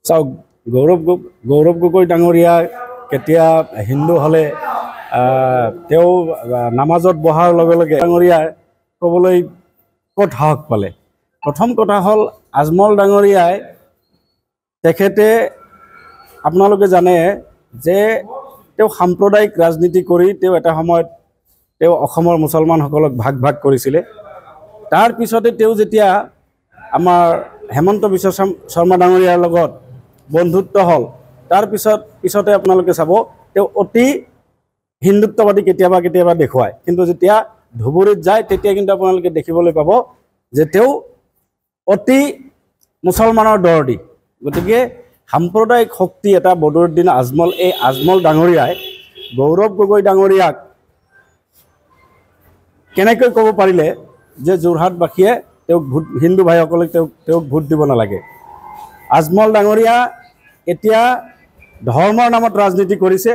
চাওক গৌৰৱ গগৈ ডাঙৰীয়া কেতিয়া হিন্দু হ'লে তেওঁ নামাজত বহাৰ লগে লগে ডাঙৰীয়াই ক'বলৈ ক'ত সাহস পালে। প্ৰথম কথা হ'ল আজমল ডাঙৰীয়াই তেখেতে আপোনালোকে জানে যে তেওঁ সাম্প্ৰদায়িক ৰাজনীতি কৰি তেওঁ এটা সময়ত তেওঁ অসমৰ মুছলমানসকলক ভাগ ভাগ কৰিছিলে। তাৰ পিছতে তেওঁ যেতিয়া আমাৰ হেমন্ত বিশ্ব শৰ্মা ডাঙৰীয়াৰ লগত বন্ধুত্ব হ'ল, তাৰ পিছতে আপোনালোকে চাব তেওঁ অতি হিন্দুত্ববাদী কেতিয়াবা কেতিয়াবা দেখুৱায়, কিন্তু যেতিয়া ধুবুৰীত যায় তেতিয়া কিন্তু আপোনালোকে দেখিবলৈ পাব যে তেওঁ অতি মুছলমানৰ দৰদি। গতিকে সাম্প্ৰদায়িক শক্তি এটা বদৰুদ্দিন আজমল, এই আজমল ডাঙৰীয়াই গৌৰৱ গগৈ ডাঙৰীয়াক কেনেকৈ ক'ব পাৰিলে যে যোৰহাটবাসীয়ে তেওঁক হিন্দু ভাইসকলে তেওঁক ভোট দিব নালাগে। আজমল ডাঙৰীয়া এতিয়া ধৰ্মৰ নামত ৰাজনীতি কৰিছে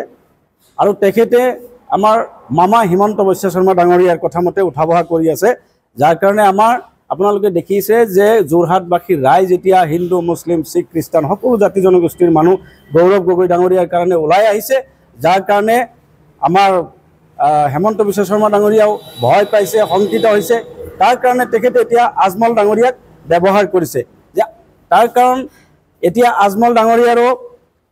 আৰু তেখেতে আমাৰ মামা হিমন্ত বিশ্ব শৰ্মা ডাঙৰীয়াৰ কথা মতে উঠা বহা কৰি আছে, যাৰ কাৰণে আপোনালোকে দেখিছে যে যোৰহাটবাসীৰ ৰাইজ এতিয়া হিন্দু মুছলিম শিখ খ্ৰীষ্টান সকলো জাতি জনগোষ্ঠীৰ মানুহ গৌৰৱ গগৈ ডাঙৰীয়াৰ কাৰণে ওলাই আহিছে, যাৰ কাৰণে আমাৰ হেমন্ত বিশ্ব শৰ্মা ডাঙৰীয়াও ভয় পাইছে, শংকিত হৈছে। তাৰ কাৰণে তেখেতে এতিয়া আজমল ডাঙৰীয়াক ব্যৱহাৰ কৰিছে। যে তাৰ কাৰণ এতিয়া আজমল ডাঙৰীয়াৰো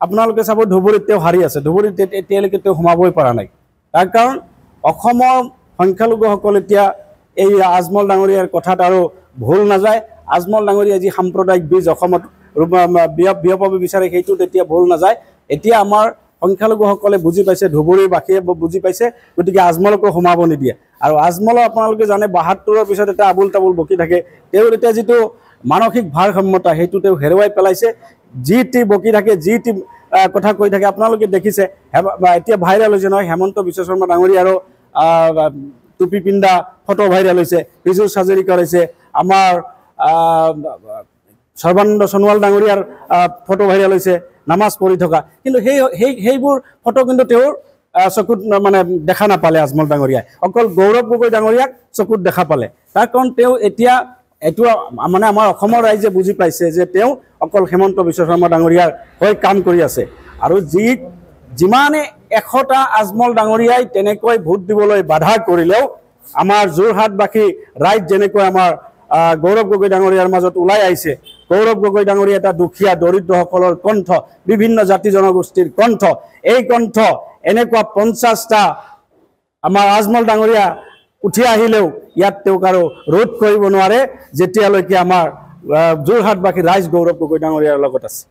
আপোনালোকে চাব ধুবুৰীত তেওঁ হাৰি আছে, ধুবুৰীত এতিয়ালৈকে তেওঁ সোমাবই পৰা নাই। তাৰ কাৰণ অসমৰ সংখ্যালঘুসকল এতিয়া এই আজমল ডাঙৰীয়াৰ কথাত আৰু ভুল নাযায়। আজমল ডাঙৰীয়া যি সাম্প্ৰদায়িক বীজ অসমত বিয়পাব বিচাৰে সেইটোত এতিয়া ভুল নাযায়। এতিয়া আমাৰ সংখ্যালঘুসকলে বুজি পাইছে, ধুবুৰীবাসীয়ে বুজি পাইছে, গতিকে আজমলকো সোমাব নিদিয়ে। আৰু আজমলৰ আপোনালোকে জানে ৭২ৰ পিছত এটা আবুল তাবুল বকি থাকে, তেওঁৰ এতিয়া যিটো মানসিক ভাৰসাম্যতা সেইটো তেওঁ হেৰুৱাই পেলাইছে। যি টি বকি থাকে, যি টি কথা কৈ থাকে। আপোনালোকে দেখিছে এতিয়া ভাইৰেল হৈছে নহয় হেমন্ত বিশ্ব শৰ্মা ডাঙৰীয়াৰো টুপি পিন্ধা ফটো ভাইৰেল হৈছে, পীযুষ হাজৰিকাৰ হৈছে, আমাৰ সৰ্বানন্দ সোণোৱাল ডাঙৰীয়াৰ ফটো ভাইৰেল হৈছে নামাজ পঢ়ি থকা। কিন্তু সেইবোৰ ফটো কিন্তু তেওঁৰ চকুত মানে দেখা নাপালে আজমল ডাঙৰীয়াই, অকল গৌৰৱ গগৈ ডাঙৰীয়াক চকুত দেখা পালে। তাৰ কাৰণ তেওঁ এতিয়া এইটো মানে আমাৰ অসমৰ ৰাইজে বুজি পাইছে যে তেওঁ অকল হেমন্ত বিশ্ব শৰ্মা ডাঙৰীয়াৰ হৈ কাম কৰি আছে। আৰু যিমানে ১০০টা আজমল ডাঙৰীয়াই তেনেকৈ ভোট দিবলৈ বাধা কৰিলেও আমাৰ যোৰহাটবাসী ৰাইজ যেনেকৈ আমাৰ গৌৰৱ গগৈ ডাঙৰীয়াৰ মাজত ওলাই আহিছে, গৌৰৱ গগৈ ডাঙৰীয়া এটা দুখীয়া দৰিদ্ৰসকলৰ কণ্ঠ, বিভিন্ন জাতি জনগোষ্ঠীৰ কণ্ঠ, এই কণ্ঠ এনেকুৱা ৫০টা আমাৰ আজমল ডাঙৰীয়া উঠি আহিলেও ইয়াত তেওঁক আৰু ৰোধ কৰিব নোৱাৰে, যেতিয়ালৈকে আমাৰ যোৰহাটবাসী ৰাইজ গৌৰৱ গগৈ ডাঙৰীয়াৰ লগত আছে।